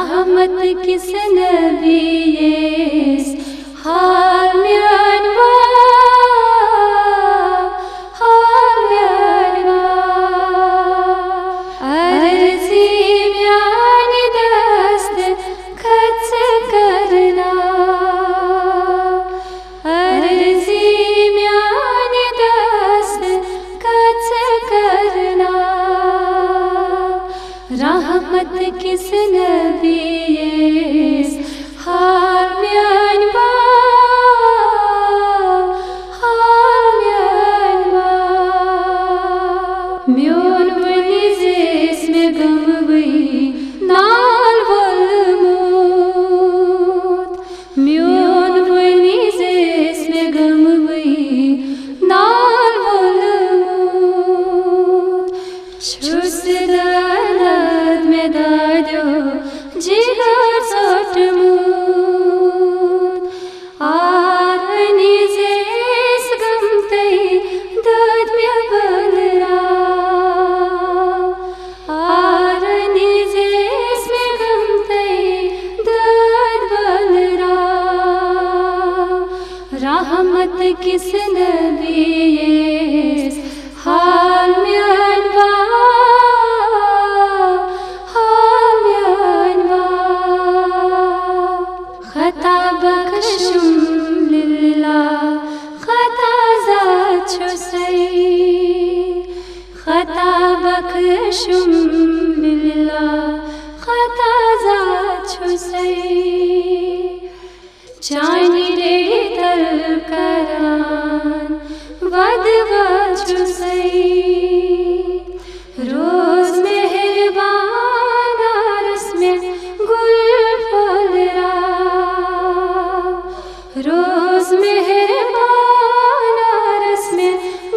रहमत किस नबीस हाल म्यानवा अर्जी म्यान दस्त खच करना अर्जी म्यान दस्त खच करना रहमत किस नबीस हाल म्यानवा म्योन वलिजिस में गमवई नाल वलमूत म्योन वलिजिस में गमवई नाल वलमूत छुस दर्द में दादो जिगर सोटमूत आरनी जिस गमतई दर्द में बलरा रहमत किस नबीस हाल म्यानवा खता बख्शुम लिल्लाह खता ज़ात छुसई खता बख्शुम लिल्लाह खता ज़ात छुसई चानी रेड़ी तल करान वद वछुसई रोज मेहरबान आरस में गुल फलरा रोज मेहरबान आरस में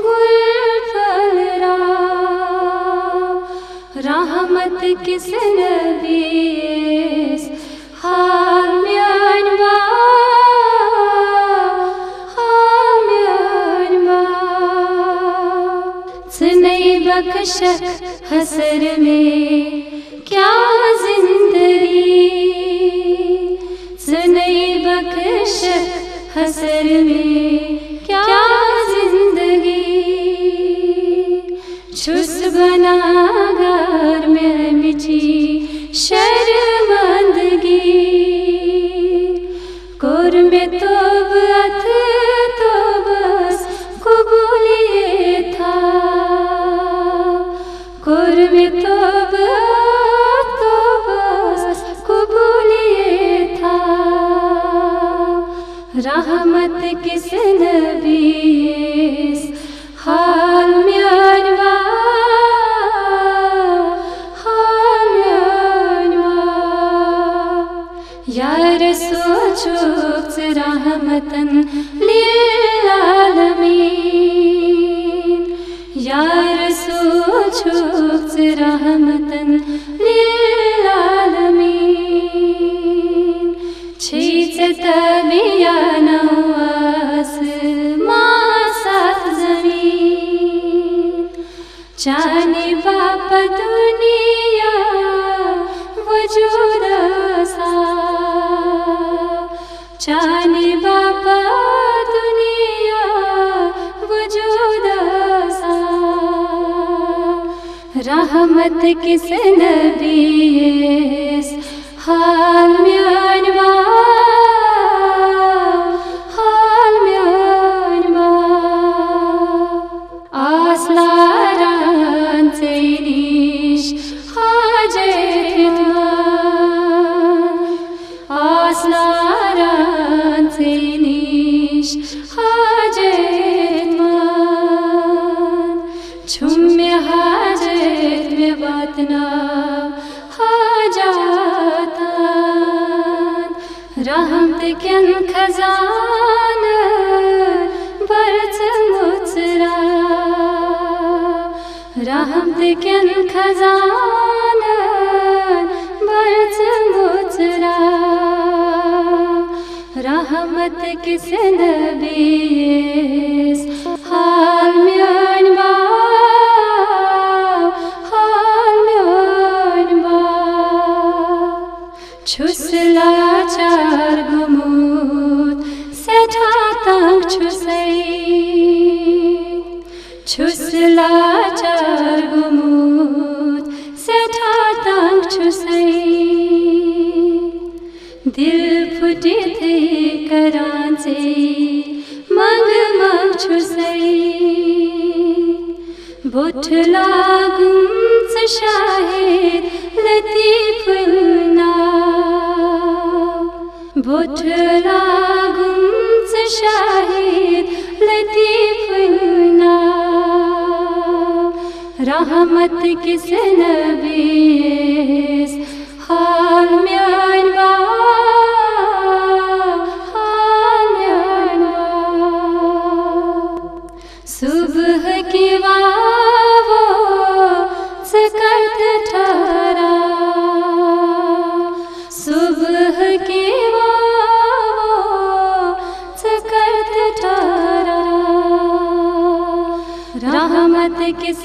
गुल फलरा रहमत किस नबीस हाल म्यानवा सुनई बख्शक हसर में क्या जिंदगी सुनई बख्शक हसर में क्या जिंदगी छुस बनागार में मिठी शर्मंदगी कोर में तोब अथ तो बस कबूलिए था कुर में तो बस कबूलिए था रहमत किस नबीस हाल म्यानवा या रसूल चुक्त रहमतन लिल्लालमीन या रसूल चुक्त रहमतन लिल्लालमीन छीच तबियान आसमां सात ज़मीन जाने बाप दुनिया वजूद सा जाने बापा दुनिया वजूद सा रहमत किस नबीस हाल म्यानवा आसलारान से निश हाजतमान आसलारान से निश हाजतमान छुम्मे हाजत में बातना हाजातान रहमत कन खजान बरच मुचरा रहमत कन खजान बरच मुचरा रहमत किस नबीस हाल म्यानवा छुसलाचार गुमुत सेठा तंग छुसै छुसलाचार गुमुत सेठा तंग छुसै दिल फुटे थे करांचे मंग मंग छुसै बुठ लागुम शाहिद लतीफुना बुठ लागुम शाहिद लतीफुना रहमत किस नबीस हाल म्यान बा हाल म्यान बा सुबह की वावो सकत ठहरा सुबह की वावो सकत ठहरा रहमत किस